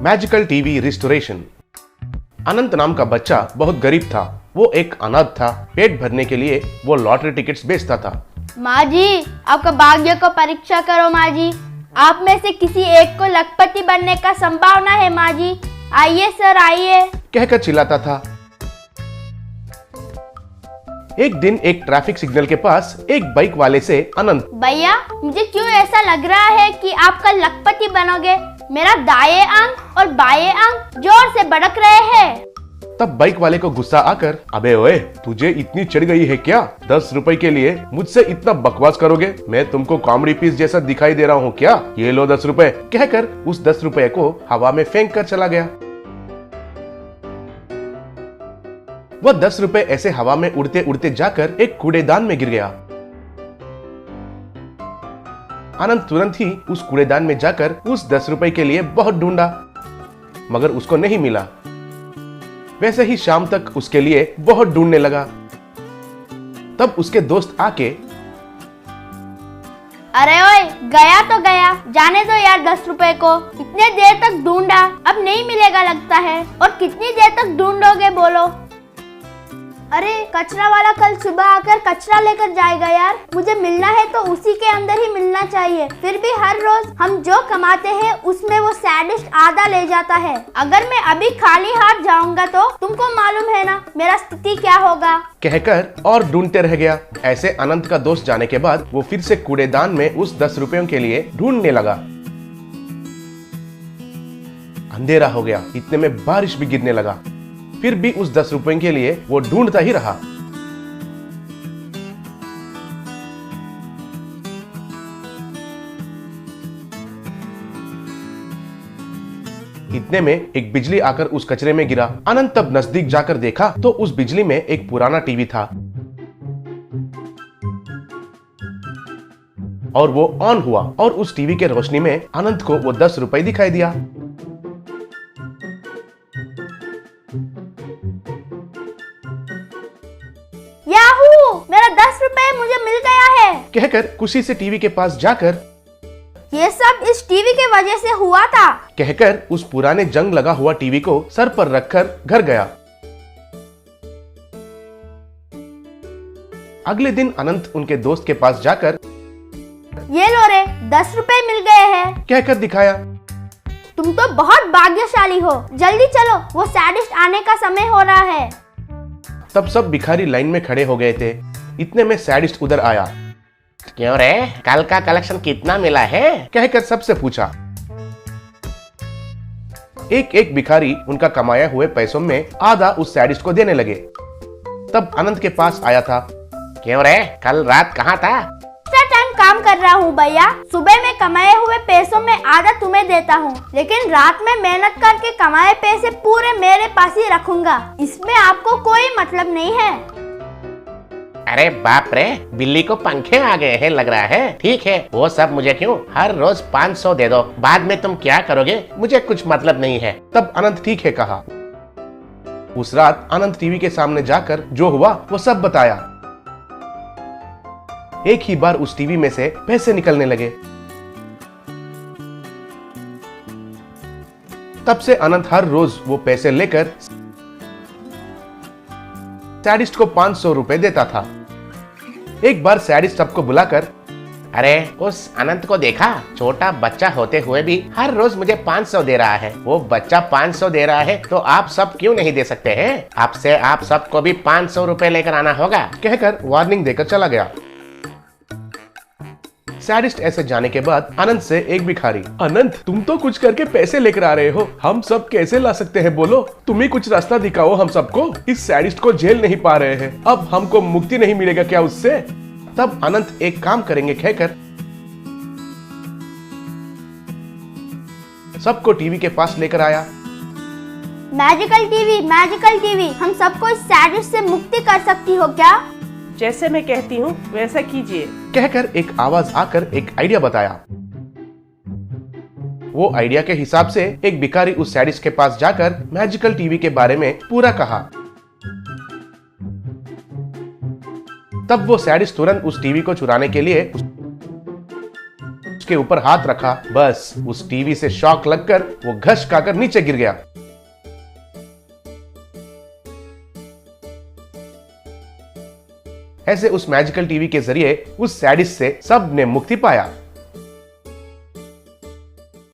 Magical TV restoration. अनंत नाम का बच्चा बहुत गरीब था। वो एक अनाथ था। पेट भरने के लिए वो लॉटरी टिकट्स बेचता था। माँ जी, आपका भाग्य को परीक्षा करो माँ जी। आप में से किसी एक को लखपति बनने का संभावना है माँ जी। आइए सर आइए, कहकर चिल्लाता था। एक दिन एक ट्रैफिक सिग्नल के पास एक बाइक वाले से अनंत, भैया मुझे क्यों ऐसा लग रहा है कि आप कल लखपति बनोगे। मेरा दाएं अंग और बाएं अंग जोर से भड़क रहे हैं। तब बाइक वाले को गुस्सा आकर, अबे ओए, तुझे इतनी चढ़ गई है क्या? 10 रुपए के लिए मुझसे इतना बकवास करोगे? मैं तुमको कॉमेडी पीस जैसा दिखाई दे रहा हूँ क्या? ये लो 10 रुपए, कहकर उस 10 रुपए को हवा में फेंक कर चला गया। वह 10 रुपए ऐसे हवा में उड़ते उड़ते जाकर एक कूड़ेदान में गिर गया। अनंत तुरंत ही उस कूड़ेदान में जाकर उस 10 रुपए के लिए बहुत ढूंढा, मगर उसको नहीं मिला। वैसे ही शाम तक उसके लिए बहुत ढूंढने लगा। तब उसके दोस्त आके, अरे ओए, गया तो गया, जाने दो यार 10 रुपए को। इतने देर तक ढूंढा, अब नहीं मिलेगा लगता है। और कितनी देर तक ढूंढोगे बोलो? अरे कचरा वाला कल सुबह आकर कचरा लेकर जाएगा यार। मुझे मिलना है तो उसी के अंदर ही मिलना चाहिए। फिर भी हर रोज हम जो कमाते हैं उसमें वो सैडिस्ट आधा ले जाता है। अगर मैं अभी खाली हाथ जाऊंगा तो तुमको मालूम है ना मेरा स्थिति क्या होगा, कहकर और ढूंढते रह गया। ऐसे अनंत का दोस्त जाने के बाद वो फिर से कूड़ेदान में उस 10 रुपयों के लिए ढूंढने लगा। अंधेरा हो गया, इतने में बारिश भी गिरने लगा। फिर भी उस 10 रुपए के लिए वो ढूंढता ही रहा। इतने में एक बिजली आकर उस कचरे में गिरा। अनंत तब नजदीक जाकर देखा तो उस बिजली में एक पुराना टीवी था और वो ऑन हुआ और उस टीवी के रोशनी में अनंत को वो 10 रुपए दिखाई दिया। याहू, मेरा 10 रुपए मुझे मिल गया है, कहकर खुशी से टीवी के पास जाकर, ये सब इस टीवी के वजह से हुआ था, कहकर उस पुराने जंग लगा हुआ टीवी को सर पर रखकर घर गया। अगले दिन अनंत उनके दोस्त के पास जाकर, ये लो रे 10 रुपए मिल गए हैं, कहकर दिखाया। तुम तो बहुत भाग्यशाली हो। जल्दी चलो, वो सैडिस्ट आने का समय हो रहा है। तब सब भिखारी लाइन में खड़े हो गए थे। इतने में सैडिस्ट उधर आया। क्यों रे, कल का कलेक्शन कितना मिला है? कहकर सबसे पूछा। एक एक भिखारी उनका कमाए हुए पैसों में आधा उस सैडिस्ट को देने लगे। तब अनंत के पास आया था। क्यों रे, कल रात कहाँ था? टाइम काम कर रहा हूँ भैया। सुबह में कमाए हुए पैसों में आधा तुम्हें देता हूँ, लेकिन रात में मेहनत करके कमाए पैसे पूरे मेरे पास ही रखूंगा। इसमें आपको कोई मतलब नहीं है। अरे बाप रे, बिल्ली को पंखे आ गए हैं लग रहा है। ठीक है, वो सब मुझे क्यों, हर रोज 500 दे दो। बाद में तुम क्या करोगे मुझे कुछ मतलब नहीं है। तब अनंत ठीक है कहा। उस रात अनंत टीवी के सामने जाकर जो हुआ वो सब बताया। एक ही बार उस टीवी में से पैसे निकलने लगे। तब से अनंत हर रोज वो पैसे लेकर सैडिस्ट को 500 रुपए देता था। एक बार सैडिस्ट सबको बुलाकर, अरे उस अनंत को देखा? छोटा बच्चा होते हुए भी हर रोज मुझे 500 दे रहा है। वो बच्चा 500 दे रहा है तो आप सब क्यों नहीं दे सकते हैं? आपसे आप सबको भी 500 रुपए लेकर आना होगा, कहकर वार्निंग देकर चला गया। सैडिस्ट ऐसे जाने के बाद अनंत से एक भिखारी, अनंत तुम तो कुछ करके पैसे लेकर आ रहे हो, हम सब कैसे ला सकते हैं बोलो? तुम ही कुछ रास्ता दिखाओ हम सबको। इस सैडिस्ट को झेल नहीं पा रहे हैं, अब हमको मुक्ति नहीं मिलेगा क्या उससे? तब अनंत एक काम करेंगे कहकर सबको टीवी के पास लेकर आया। मैजिकल टीवी, हम सबको इस सैडिस्ट से मुक्ति कर सकती हो क्या? जैसे मैं कहती हूँ वैसा कीजिए, कहकर एक आवाज आकर एक आइडिया बताया। वो आइडिया के हिसाब से एक भिखारी उस सैडिस्ट के पास जाकर मैजिकल टीवी के बारे में पूरा कहा। तब वो सैडिस्ट तुरंत उस टीवी को चुराने के लिए के ऊपर हाथ रखा, बस उस टीवी से शॉक लगकर वो घस खाकर नीचे गिर गया। ऐसे उस मैजिकल टीवी के जरिए उस सैडिस्ट से सब ने मुक्ति पाया।